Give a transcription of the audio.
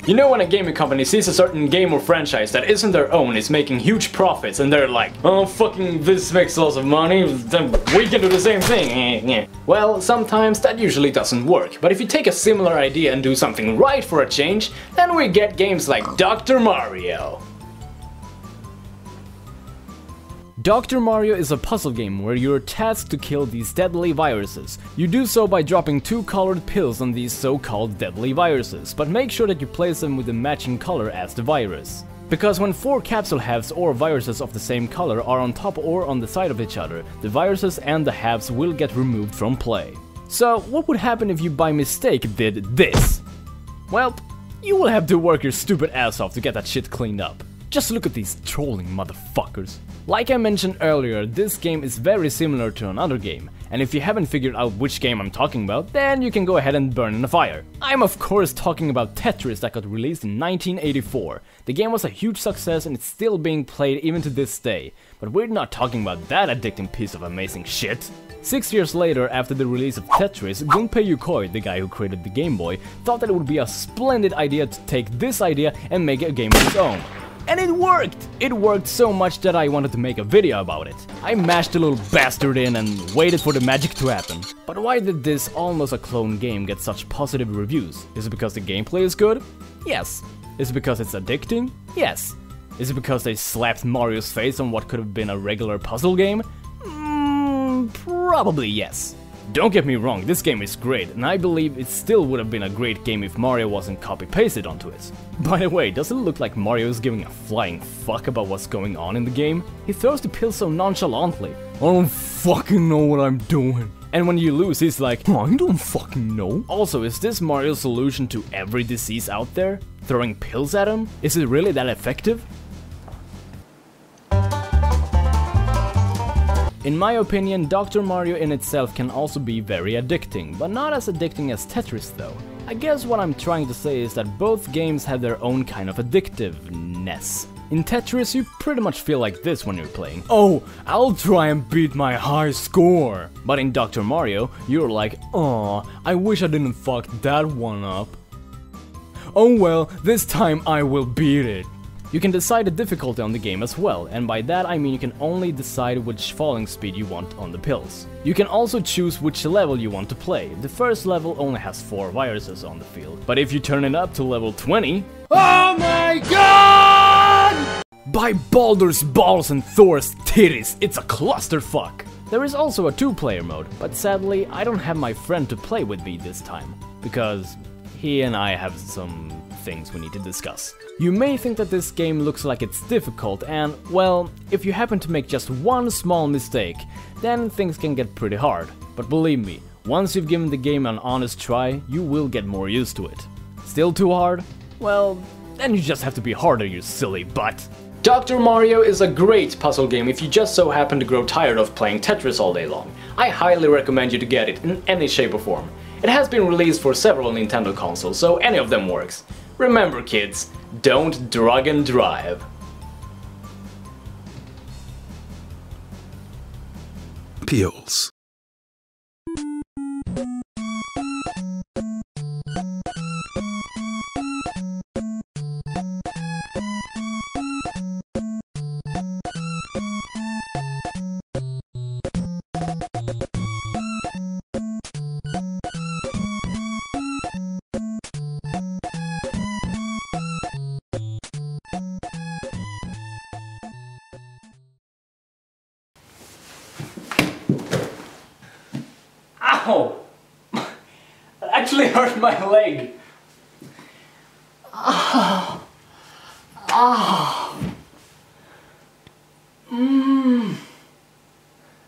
You know when a gaming company sees a certain game or franchise that isn't their own is making huge profits and they're like, oh fucking this makes lots of money, then we can do the same thing. Well, sometimes that usually doesn't work, but if you take a similar idea and do something right for a change, then we get games like Dr. Mario. Dr. Mario is a puzzle game where you're tasked to kill these deadly viruses. You do so by dropping 2 colored pills on these so-called deadly viruses, but make sure that you place them with the matching color as the virus. Because when 4 capsule halves or viruses of the same color are on top or on the side of each other, the viruses and the halves will get removed from play. So what would happen if you by mistake did this? Well, you will have to work your stupid ass off to get that shit cleaned up. Just look at these trolling motherfuckers. Like I mentioned earlier, this game is very similar to another game, and if you haven't figured out which game I'm talking about, then you can go ahead and burn in the fire. I'm of course talking about Tetris that got released in 1984. The game was a huge success and it's still being played even to this day, but we're not talking about that addicting piece of amazing shit. 6 years later, after the release of Tetris, Gunpei Yokoi, the guy who created the Game Boy, thought that it would be a splendid idea to take this idea and make a game of its own. And it worked! It worked so much that I wanted to make a video about it. I mashed the little bastard in and waited for the magic to happen. But why did this almost a clone game get such positive reviews? Is it because the gameplay is good? Yes. Is it because it's addicting? Yes. Is it because they slapped Mario's face on what could have been a regular puzzle game? Probably yes. Don't get me wrong, this game is great, and I believe it still would have been a great game if Mario wasn't copy-pasted onto it. By the way, does it look like Mario is giving a flying fuck about what's going on in the game? He throws the pills so nonchalantly. I don't fucking know what I'm doing. And when you lose, he's like, I don't fucking know. Also, is this Mario's solution to every disease out there? Throwing pills at him? Is it really that effective? In my opinion, Dr. Mario in itself can also be very addicting, but not as addicting as Tetris though. I guess what I'm trying to say is that both games have their own kind of addictiveness. In Tetris, you pretty much feel like this when you're playing. Oh, I'll try and beat my high score. But in Dr. Mario, you're like, aw, I wish I didn't fuck that one up. Oh well, this time I will beat it. You can decide the difficulty on the game as well, and by that I mean you can only decide which falling speed you want on the pills. You can also choose which level you want to play. The first level only has 4 viruses on the field, but if you turn it up to level 20... Oh my god! By Baldur's balls and Thor's titties, it's a clusterfuck! There is also a 2-player mode, but sadly I don't have my friend to play with me this time, because he and I have some things we need to discuss. You may think that this game looks like it's difficult and, well, if you happen to make just one small mistake, then things can get pretty hard. But believe me, once you've given the game an honest try, you will get more used to it. Still too hard? Well, then you just have to be harder, you silly butt. Dr. Mario is a great puzzle game if you just so happen to grow tired of playing Tetris all day long. I highly recommend you to get it in any shape or form. It has been released for several Nintendo consoles, so any of them works. Remember kids, don't drug and drive. Pills. Ow! That actually hurt my leg. Ah. Ah.